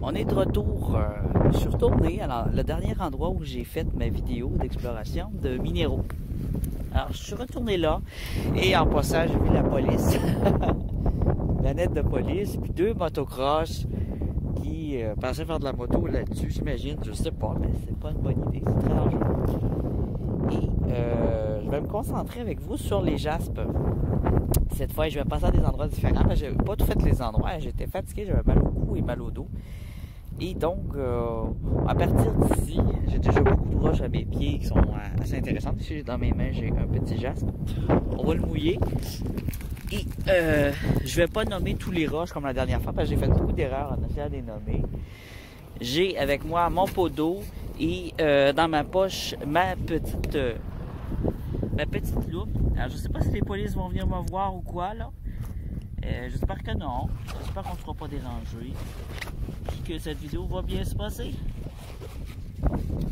On est de retour. Je suis retourné à le dernier endroit où j'ai fait ma vidéo d'exploration de minéraux. Alors, je suis retourné là et en passant, j'ai vu la police. La nette de police, puis 2 motocross qui pensaient faire de la moto là-dessus, j'imagine. Je sais pas, mais c'est pas une bonne idée. C'est très dangereux. Et je vais me concentrer avec vous sur les jaspes. Cette fois, je vais passer à des endroits différents. J'ai pas tout fait les endroits. J'étais fatigué, j'avais mal au cou et mal au dos. Et donc, à partir d'ici, j'ai déjà beaucoup de roches à mes pieds qui sont assez intéressantes. Ici, dans mes mains, j'ai un petit jaspe. On va le mouiller. Et je vais pas nommer tous les roches comme la dernière fois parce que j'ai fait beaucoup d'erreurs en essayant de les nommer. J'ai avec moi mon pot d'eau et dans ma poche ma petite loupe. Alors, je sais pas si les polices vont venir me voir ou quoi, là. J'espère que non. J'espère qu'on ne sera pas dérangé. Puis que cette vidéo va bien se passer.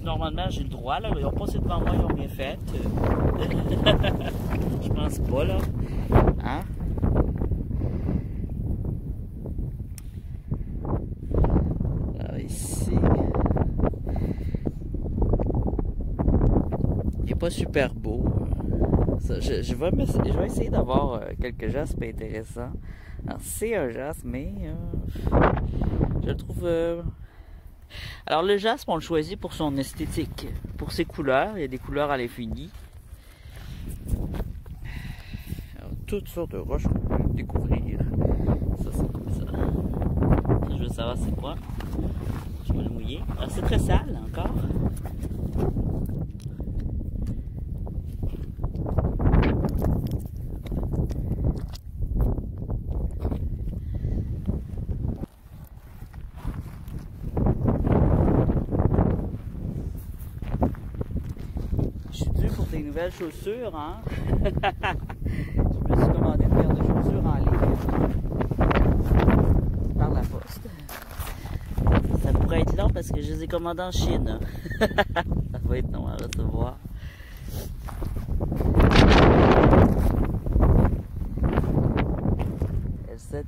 Normalement, j'ai le droit, là. Ils ont passé devant moi, ils ont bien fait. Je pense pas, là. Hein? Alors, ici. Il n'est pas super beau. Je vais essayer d'avoir quelques jaspes intéressants. C'est un jaspe, mais je le trouve... Alors le jaspe, on le choisit pour son esthétique, pour ses couleurs. Il y a des couleurs à l'infini. Alors, toutes sortes de roches qu'on peut découvrir. Ça, c'est comme ça. Ça, je veux savoir c'est quoi. Je vais le mouiller. Alors c'est très sale encore. Des nouvelles chaussures, hein? Je me suis commandé une paire de chaussures en ligne par la poste. Ça pourrait être long parce que je les ai commandées en Chine. Ça va être long à recevoir.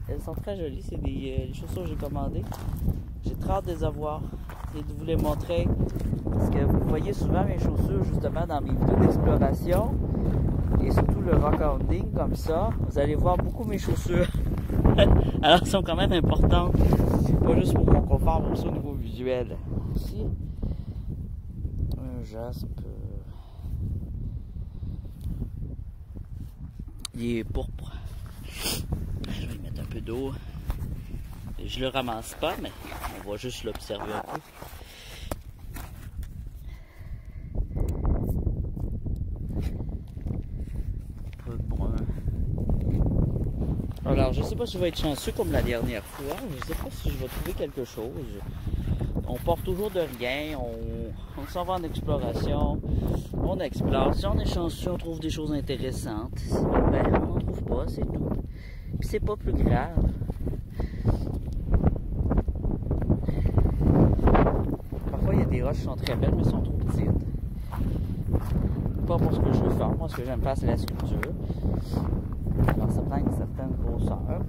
Elles sont très jolies, c'est des chaussures que j'ai commandées. J'ai très hâte de les avoir et de vous les montrer. Parce que vous voyez souvent mes chaussures justement dans mes vidéos d'exploration et surtout le rock hounding comme ça. Vous allez voir beaucoup mes chaussures. Alors elles sont quand même importantes. Pas juste pour mon confort, mais aussi au niveau visuel. Ici, un jaspe. Il est pourpre. Je vais y mettre un peu d'eau. Je le ramasse pas, mais on va juste l'observer un peu. Alors, je sais pas si je vais être chanceux comme la dernière fois. Je sais pas si je vais trouver quelque chose. On part toujours de rien. On s'en va en exploration. On explore. Si on est chanceux, on trouve des choses intéressantes. Sinon, ben, on n'en trouve pas, c'est tout. Puis c'est pas plus grave. Parfois, il y a des roches qui sont très belles, mais sont trop petites. Pas pour ce que je veux faire. Moi, ce que j'aime faire, c'est la sculpture. Alors, ça prend une certaine grosseur.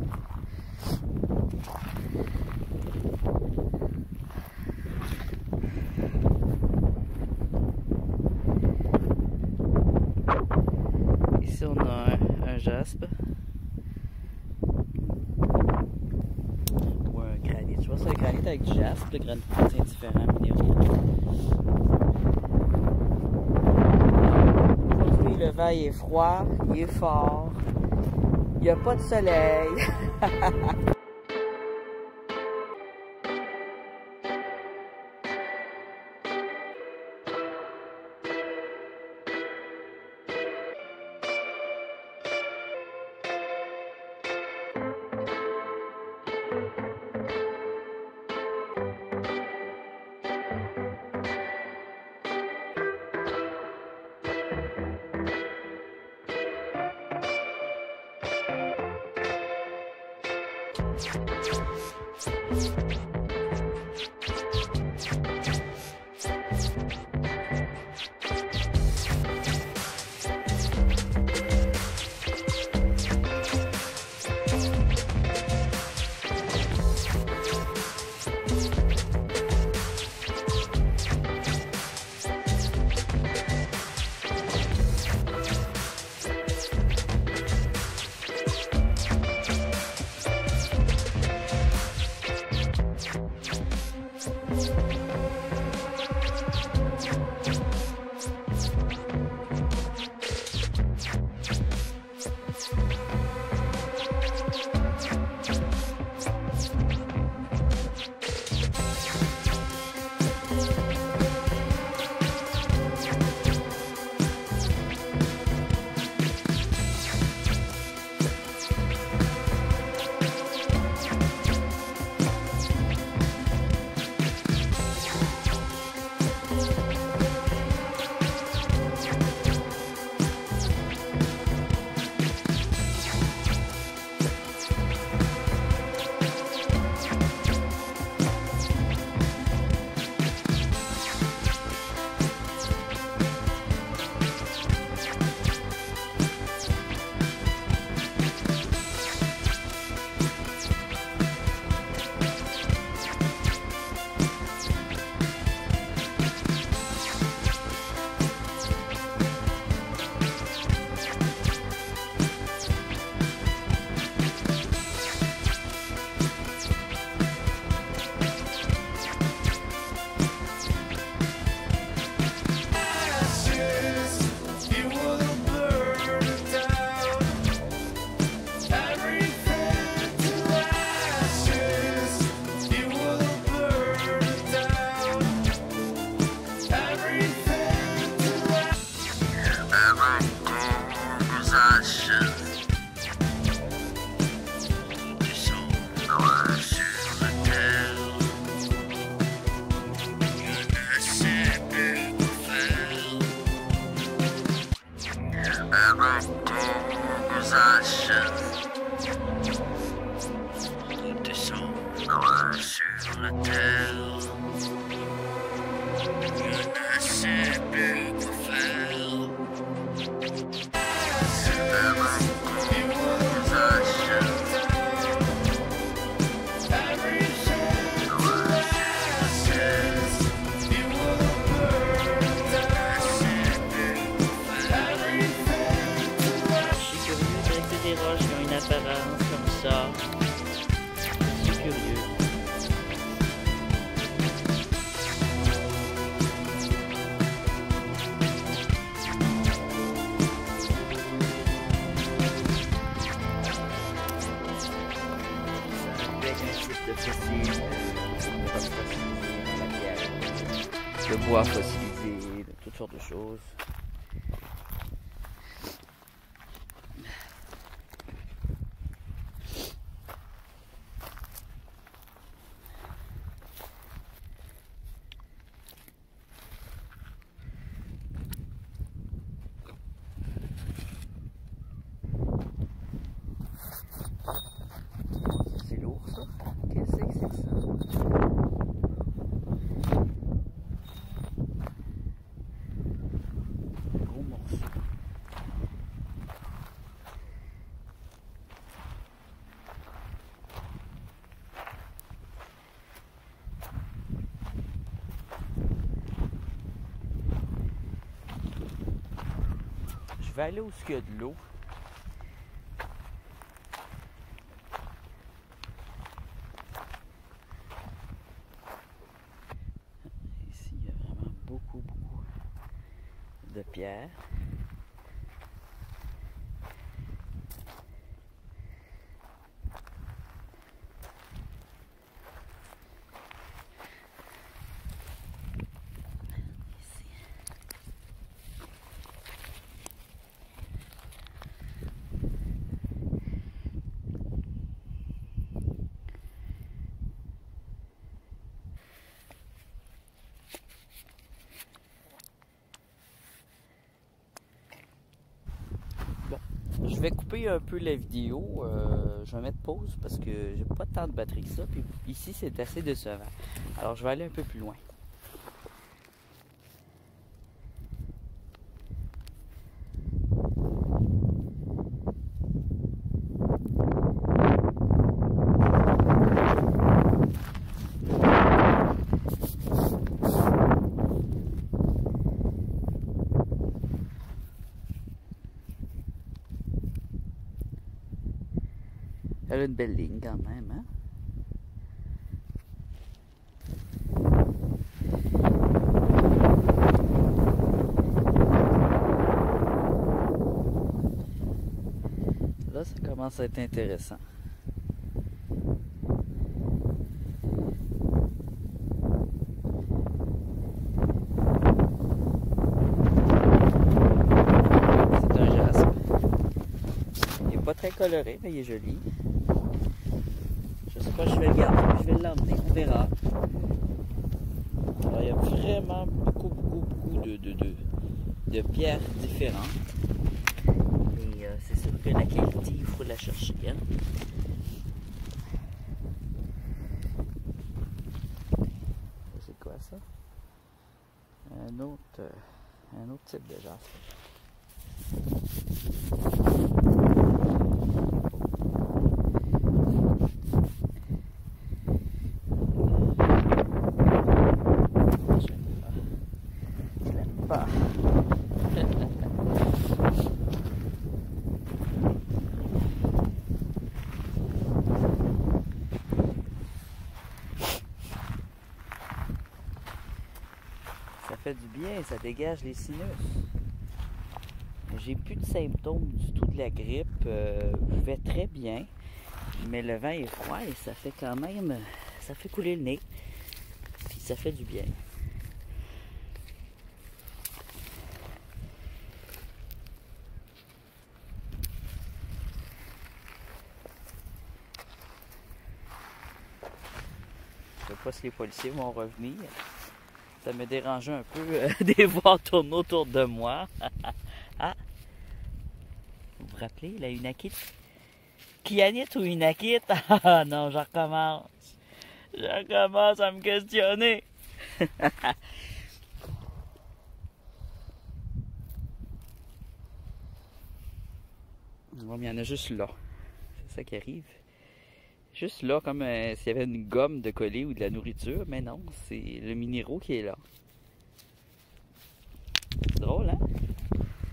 Ici, on a un jaspe. Ou un granit. Tu vois, c'est un granit avec du jaspe. Le granit contient différents minéraux. Aujourd'hui, le vent est froid, il est fort. Il n'y a pas de soleil. De bois fossilisé, de toutes sortes de choses. C'est lourd ça? Qu'est-ce que c'est ça? Je vais aller où il y a de l'eau. Ici, il y a vraiment beaucoup de pierres. je vais couper un peu la vidéo. Je vais mettre pause parce que j'ai pas tant de batterie que ça. Puis ici, c'est assez décevant. Alors, je vais aller un peu plus loin. Elle a une belle ligne quand même, hein? Là, ça commence à être intéressant. C'est un jaspe. Il n'est pas très coloré, mais il est joli. Je sais pas, je vais le garder, je vais l'emmener, on verra. Alors, il y a vraiment beaucoup de pierres différentes. Et c'est sûr que la qualité, il faut la chercher. Hein? C'est quoi ça? Un autre type de jaspe. Ça fait du bien, ça dégage les sinus. J'ai plus de symptômes du tout de la grippe. Je vais très bien, mais le vent est froid et ça fait quand même, ça fait couler le nez. Puis ça fait du bien. Je ne sais pas si les policiers vont revenir. Ça me dérangeait un peu de les voir tourner autour de moi. Ah! Vous vous rappelez, la Unakit? Kianit ou Unakit? Ah non, je recommence. Je recommence à me questionner. Bon, mais il y en a juste là. C'est ça qui arrive. Juste là, comme s'il y avait une gomme de coller ou de la nourriture, mais non, c'est le minéraux qui est là. C'est drôle, hein?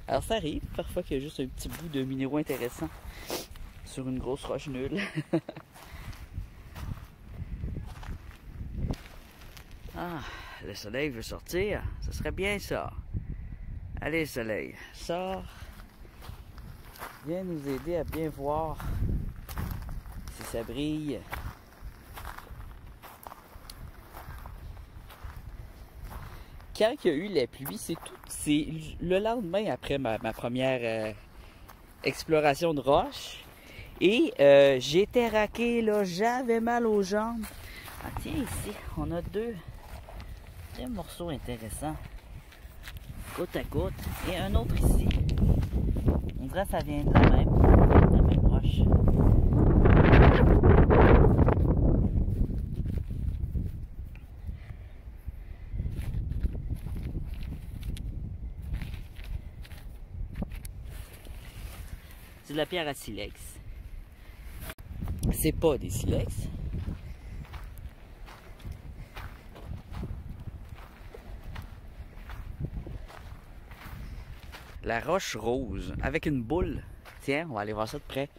Alors ça arrive, parfois qu'il y a juste un petit bout de minéraux intéressants sur une grosse roche nulle. Ah, le soleil veut sortir, ça serait bien ça. Allez soleil, sors. Viens nous aider à bien voir si ça brille. Quand il y a eu la pluie, c'est le lendemain après ma première exploration de roche. Et j'étais raqué, là, j'avais mal aux jambes. Ah tiens, ici, on a deux morceaux intéressants. Côte à côte. Et un autre ici. On dirait que ça vient de la même roche. C'est de la pierre à silex. C'est pas des silex. La roche rose avec une boule. Tiens, on va aller voir ça de près.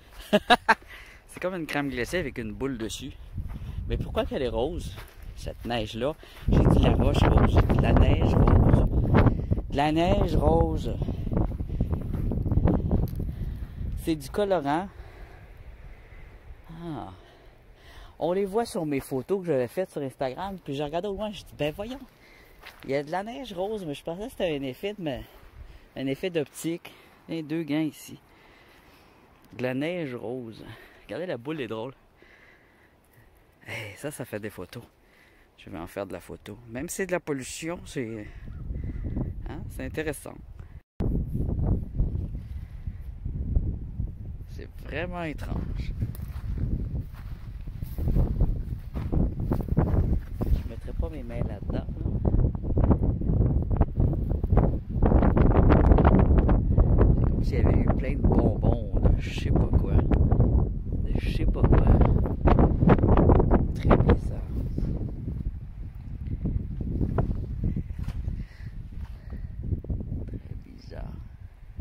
C'est comme une crème glacée avec une boule dessus. Mais pourquoi qu'elle est rose, cette neige-là? J'ai dit la roche rose, j'ai dit la neige rose. La neige rose. C'est du colorant. Ah. On les voit sur mes photos que j'avais faites sur Instagram. Puis j'ai regardé au loin, je dis, ben voyons. Il y a de la neige rose, mais je pensais que c'était un effet d'optique. Les deux gants ici. De la neige rose. Regardez, la boule est drôle. Hey, ça fait des photos. Je vais en faire de la photo. Même si c'est de la pollution, c'est intéressant. Vraiment étrange. Je mettrai pas mes mains là-dedans. Là. C'est comme s'il y avait eu plein de bonbons, là, je sais pas quoi. Je sais pas quoi. Très bizarre. Très bizarre.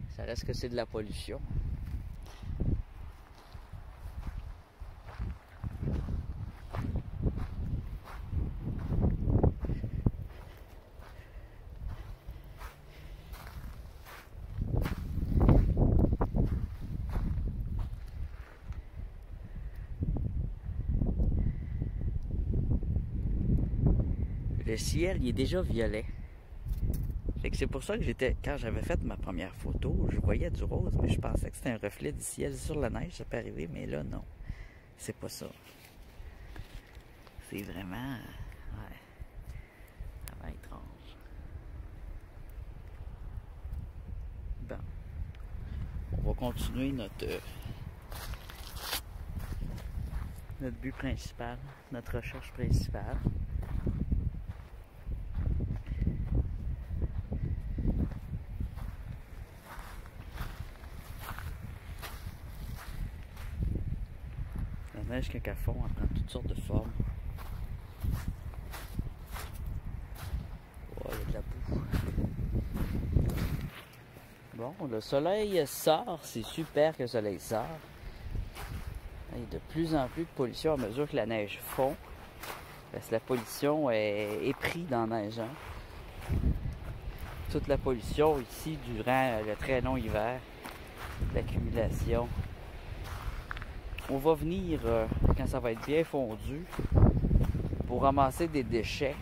Ça reste que c'est de la pollution. Le ciel, il est déjà violet. Fait que c'est pour ça que quand j'avais fait ma première photo, je voyais du rose, mais je pensais que c'était un reflet du ciel sur la neige, ça peut arriver, mais là, non. C'est pas ça. C'est vraiment... Ouais. Vraiment étrange. Bon. On va continuer notre but principal, notre recherche principale. La neige, quand elle fond, elle prend toutes sortes de formes. Oh, il y a de la boue. Bon, le soleil sort, c'est super que le soleil sort. Il y a de plus en plus de pollution à mesure que la neige fond. Parce que la pollution est prise dans la neige. Hein? Toute la pollution ici durant le très long hiver, l'accumulation. On va venir, quand ça va être bien fondu, pour ramasser des déchets.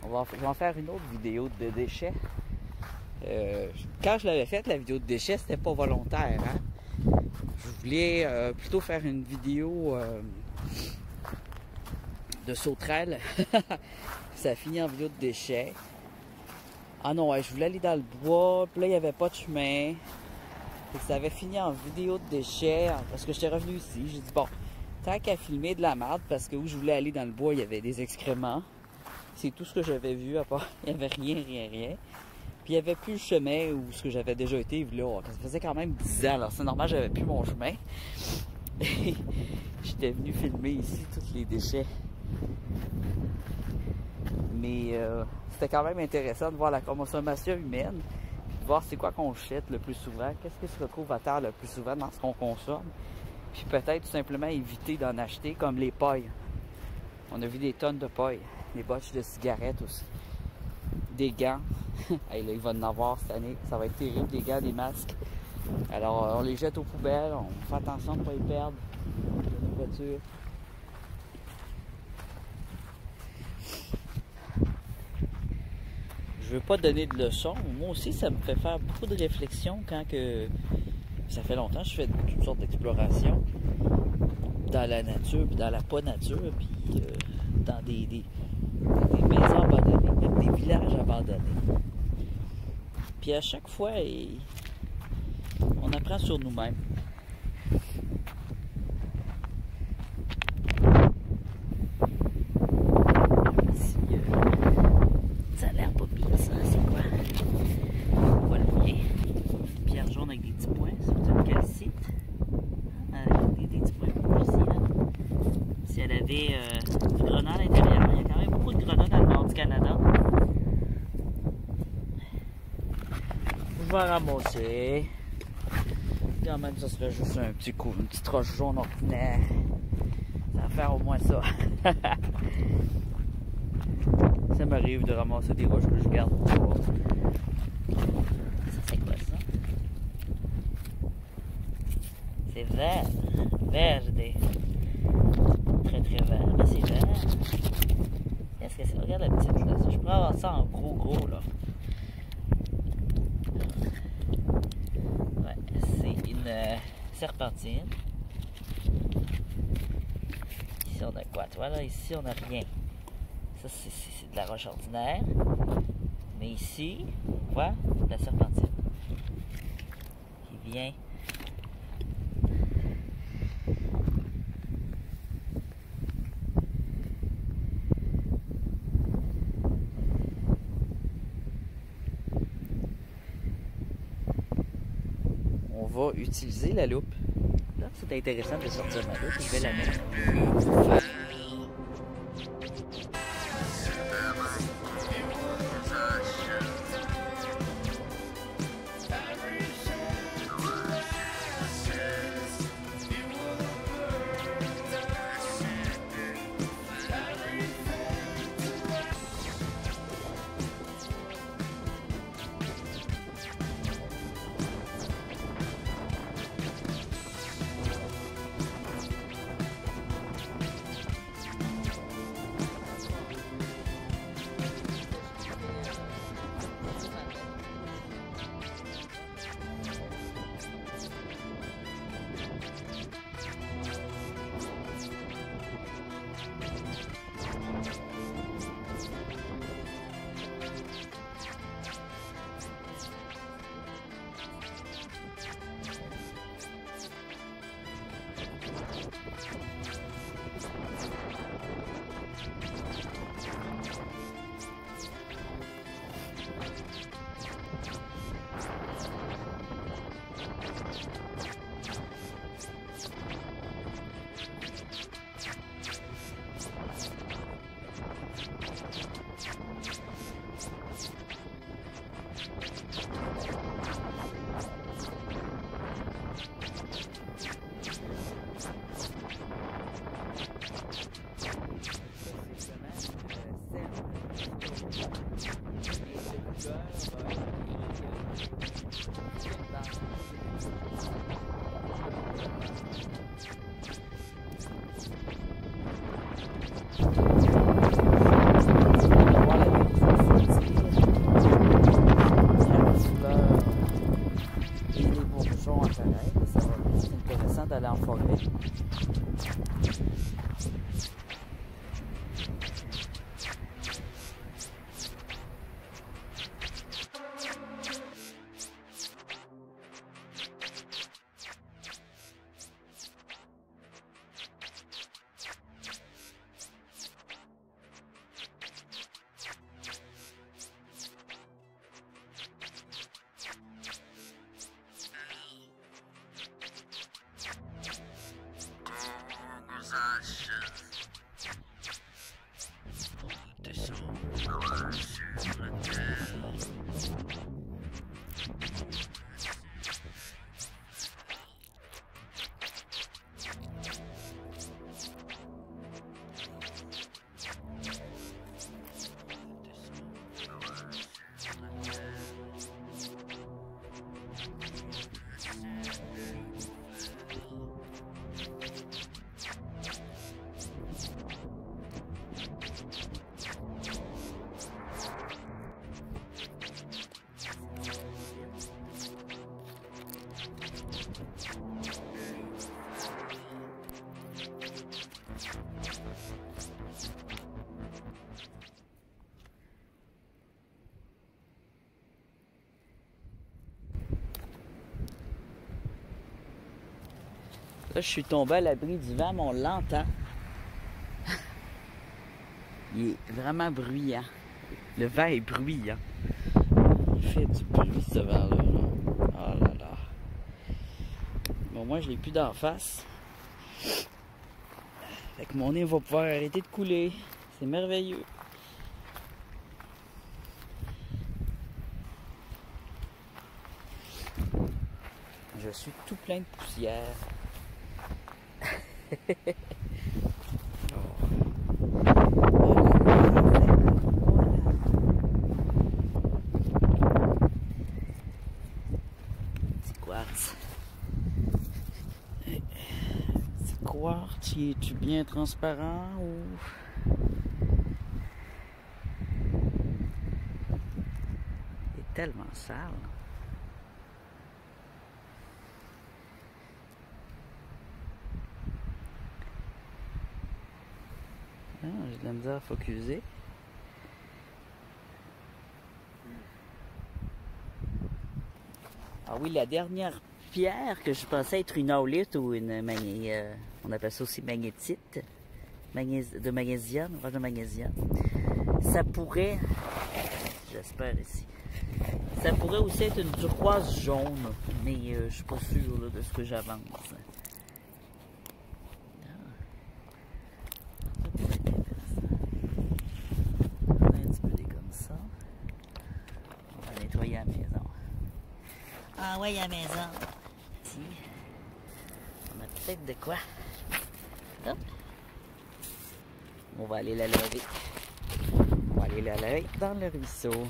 On va en faire une autre vidéo de déchets. Quand je l'avais faite, la vidéo de déchets, c'était pas volontaire. Hein? Je voulais plutôt faire une vidéo de sauterelle. Ça a fini en vidéo de déchets. Ah non, ouais, je voulais aller dans le bois, puis là, il n'y avait pas de chemin. Et ça avait fini en vidéo de déchets, parce que j'étais revenu ici. J'ai dit, bon, tant qu'à filmer de la merde, parce que où je voulais aller dans le bois, il y avait des excréments. C'est tout ce que j'avais vu, à part, il n'y avait rien. Puis il n'y avait plus le chemin où ce que j'avais déjà été, là, ça faisait quand même 10 ans, alors c'est normal, j'avais plus mon chemin. Et j'étais venu filmer ici tous les déchets. Mais c'était quand même intéressant de voir la consommation humaine. Voir c'est quoi qu'on jette le plus souvent, qu'est-ce qui se retrouve à terre le plus souvent dans ce qu'on consomme, puis peut-être tout simplement éviter d'en acheter, comme les pailles. On a vu des tonnes de pailles, des bottes de cigarettes aussi, des gants. Hey, là, il va en avoir cette année, ça va être terrible, des gants, des masques. Alors on les jette aux poubelles, on fait attention de ne pas les perdre dans nos voitures. Je veux pas donner de leçons. Moi aussi, ça me fait faire beaucoup de réflexions quand que... Ça fait longtemps que je fais toutes sortes d'explorations dans la nature, puis dans la pas nature, puis dans des maisons abandonnées, même des villages abandonnés. Puis à chaque fois, on apprend sur nous-mêmes. Du grenat à l'intérieur. Il y a quand même beaucoup de grenats dans le nord du Canada. Je vais ramasser. Quand même, ça serait juste un petit coup, une petite roche jaune ordinaire. Ça va faire au moins ça. Ça m'arrive de ramasser des roches que je garde. Ça, c'est quoi ça? C'est vert. Vert, j'ai des... Très vert, mais c'est vert. Qu'est-ce que c'est? Regarde la petite là. Je pourrais avoir ça en gros là. Ouais, c'est une serpentine. Ici on a quoi? Tu vois là, ici on a rien. Ça c'est de la roche ordinaire. Mais ici, on voit la serpentine. Qui Viens. On va utiliser la loupe. Là, c'est intéressant de sortir ma loupe. Je vais la mettre. D'aller en forêt. Là, je suis tombé à l'abri du vent, mais on l'entend. Il est vraiment bruyant. Le vent est bruyant. Il fait du bruit, ce vent-là. Oh là là. Bon, moi, je l'ai plus d'en face. Fait que mon nez va pouvoir arrêter de couler. C'est merveilleux. Je suis tout plein de poussière. Petit quartz. Petit quartz, es-tu bien transparent ou... Il est tellement sale. Ah, j'ai de la misère à focuser. Ah oui, la dernière pierre que je pensais être une aulite ou une on appelle ça aussi magnétite, de magnésium, ouvrage de magnésium. Ça pourrait, j'espère ici, ça pourrait aussi être une turquoise jaune, mais je suis pas sûr là, de ce que j'avance. Nettoyer à la maison. Ah ouais, à la maison. Si. On a peut-être de quoi. Hop. On va aller la laver. On va aller la laver dans le ruisseau.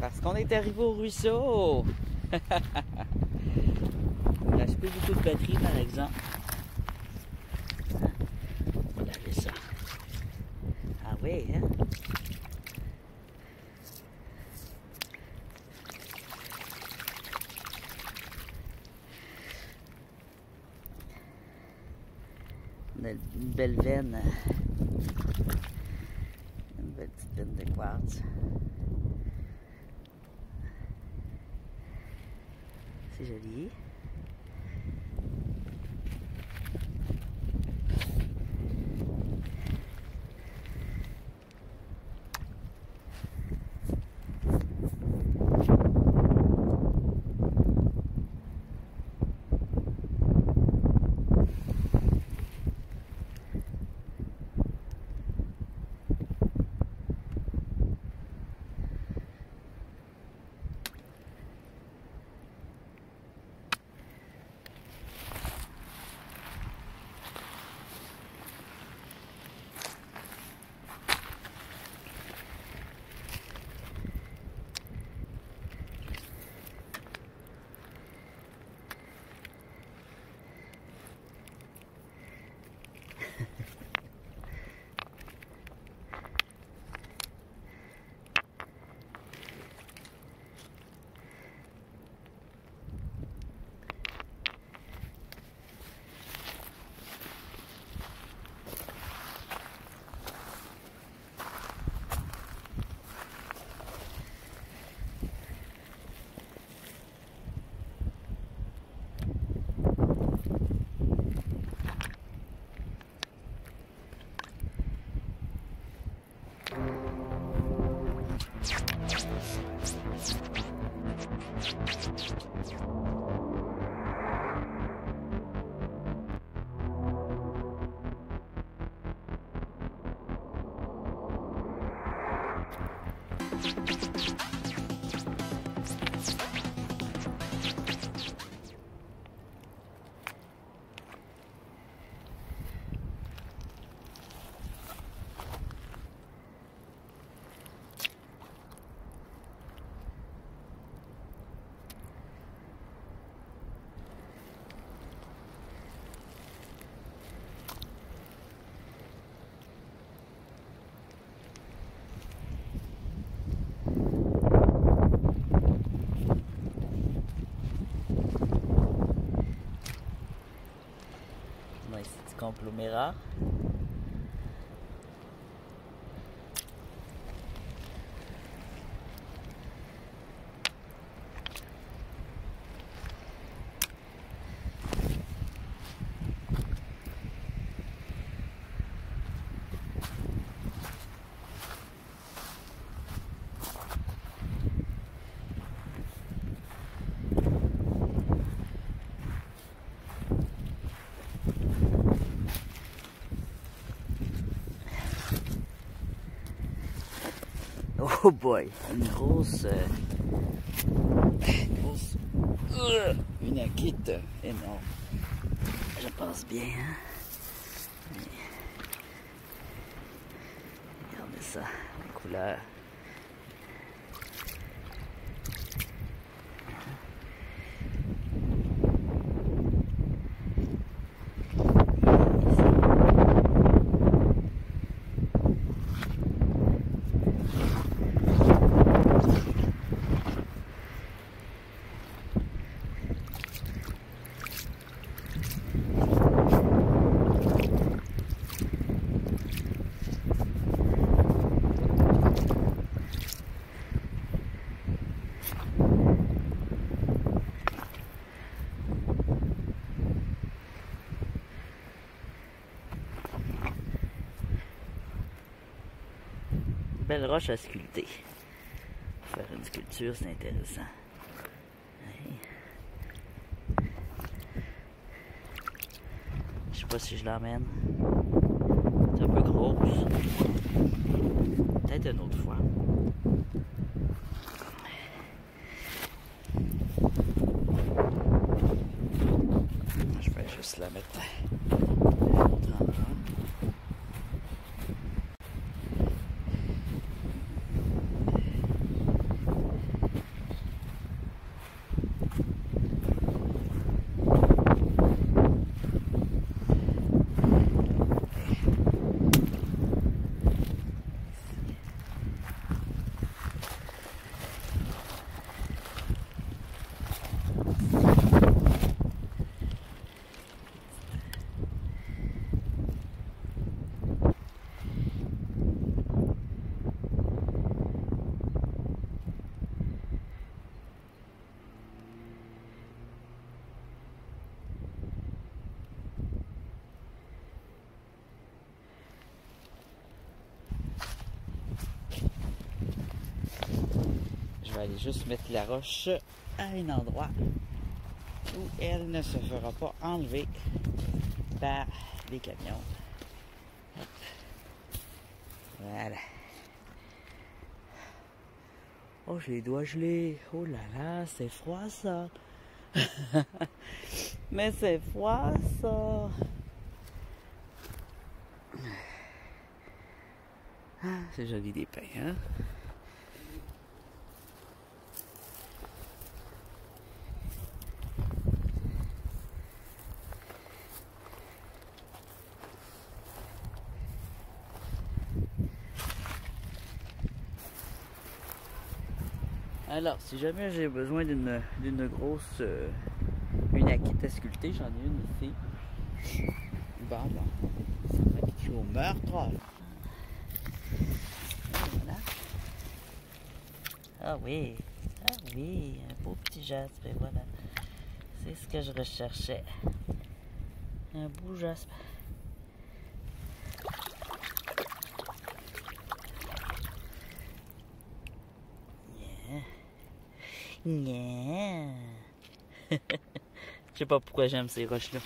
Parce qu'on est arrivé au ruisseau. Il ne reste plus beaucoup de batterie, par exemple. On va laver ça. Ah oui, hein? On a une belle veine. Une belle petite veine de quartz. C'est joli. Conglomérat. Oh boy, une grosse une akite énorme. Je pense bien, hein? Regardez ça, la couleur. belle roche à sculpter. Faire une sculpture, c'est intéressant. Je sais pas si je l'emmène. C'est un peu grosse. Peut-être une autre fois. Je vais juste la mettre à un autre endroit. Je vais aller juste mettre la roche à un endroit où elle ne se fera pas enlever par les camions. Hop. Voilà. Oh, j'ai les doigts gelés. Oh là là, c'est froid ça. Mais c'est froid ça. Ah, c'est joli des pins, hein? Alors, si jamais j'ai besoin d'une grosse une acquite à sculpter, j'en ai une ici. Bon, ça fait au meurtre. Voilà. Ah oui, un beau petit jaspe, et voilà. C'est ce que je recherchais. Un beau jaspe. Yeah. Je sais pas pourquoi j'aime ces roches-là.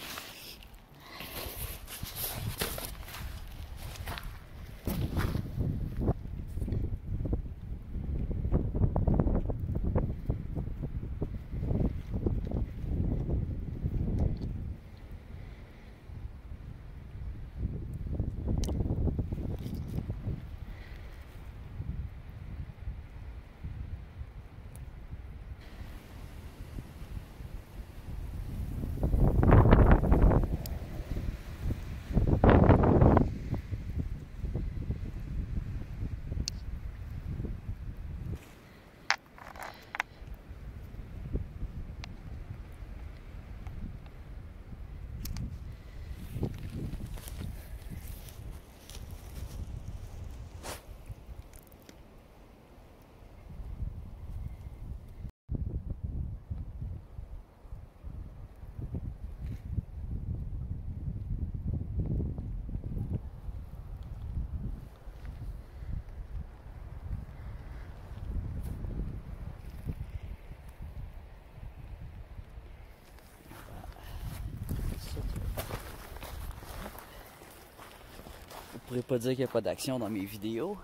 Vous pourrez pas dire qu'il n'y a pas d'action dans mes vidéos.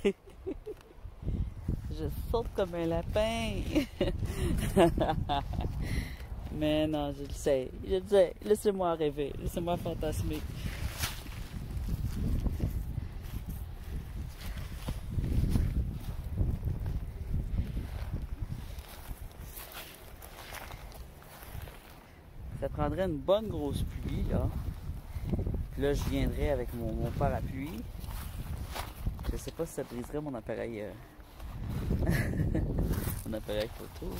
Je saute comme un lapin. Mais non, je le sais. Laissez-moi rêver. Laissez-moi fantasmer. Ça prendrait une bonne grosse pluie, là. Puis là, je viendrais avec mon parapluie. Je sais pas si ça briserait mon appareil, mon appareil photo.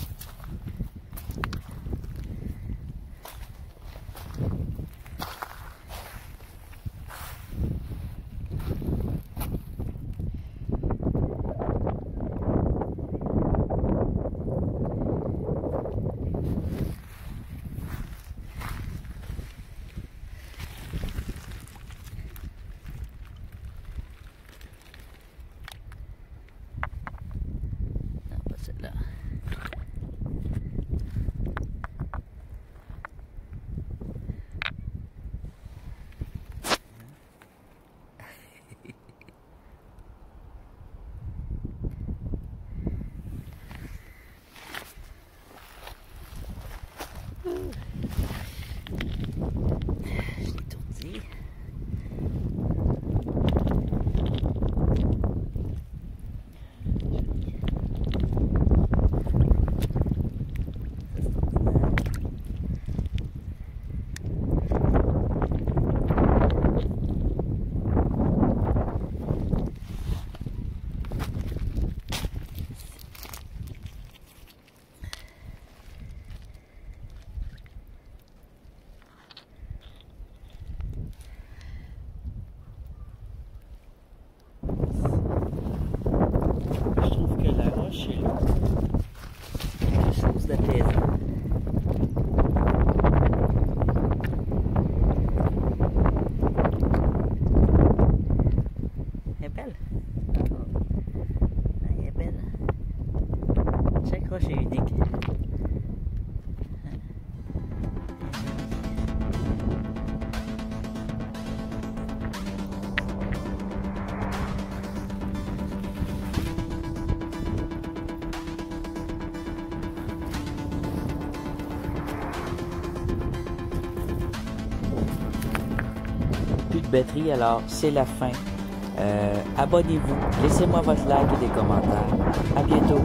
plaisant. Elle est belle. Elle est belle. Chaque roche est unique. Plus de batterie, alors c'est la fin. Abonnez-vous, laissez-moi votre like et des commentaires. À bientôt.